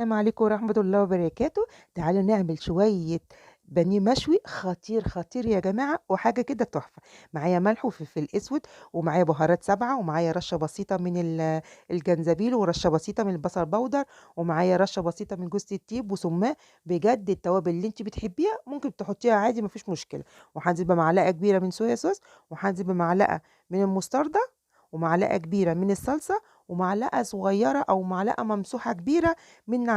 السلام عليكم ورحمة الله وبركاته. تعالوا نعمل شوية بانيه مشوي خطير خطير يا جماعة، وحاجة كده تحفة. معايا ملح وفلفل اسود، ومعايا بهارات سبعة، ومعايا رشة بسيطة من الجنزبيل، ورشة بسيطة من البصل بودر، ومعايا رشة بسيطة من جوز الطيب وسماق. بجد التوابل اللي انت بتحبيها ممكن تحطيها عادي، مفيش مشكلة. وهنزل بمعلقة كبيرة من صويا صوص، وهنزل بمعلقة من المستردة، ومعلقة كبيرة من الصلصة، ومعلقة صغيرة أو معلقة ممسوحة كبيرة من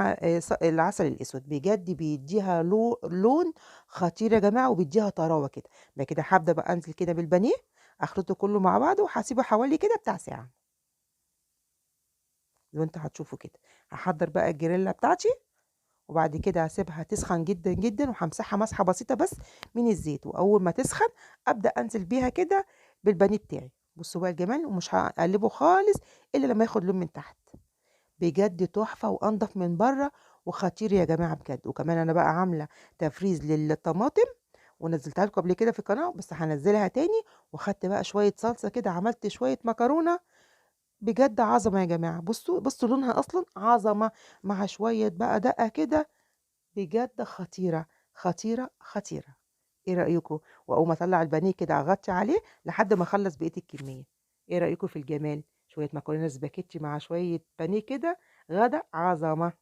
العسل الأسود. بجد بيدّيها لون خطير يا جماعة، وبيدّيها طراوة كده. بعد كده هابدأ بقى أنزل كده بالبانيه، أخلطه كلّه مع بعضه، وهاسيبه حوالي كده بتاع ساعة، زي ما أنتم هتشوفوا كده. هاحضّر بقى الجريلا بتاعتي، وبعد كده هاسيبها تسخن جدًا، جدًا، وهامسحها مسحة بسيطة بس من الزيت. وأول ما تسخن أبدأ أنزل بيها كده بالبانيه بتاعي. بُصّوا بقى الجمال، ومش هاقلّبه خالص إلا لمّا ياخد لون من تحت. بجد تحفة وأنضف من برّه وخطير يا جماعة بجد. وكمان أنا بقى عاملة تفريز للطماطم، ونزّلتها لكم قبل كده في القناة، بس هانزّلها تاني. وخدت بقى شوية صلصة كده، عملت شوية مكرونة بجد عظمة يا جماعة. بُصّوا، بُصّوا لونها أصلًا عظمة، مع شوية بقى دقة كده، بجد خطيرة، خطيرة، خطيرة. إيه رأيكم؟ وأقوم أطلّع البانيه كده أغطّي عليه لحد ما أخلّص بقية الكمية. إيه رأيكم في الجمال؟ شوية مكرونة سباكيتي مع شوية بانيه كده، غدا عظمة.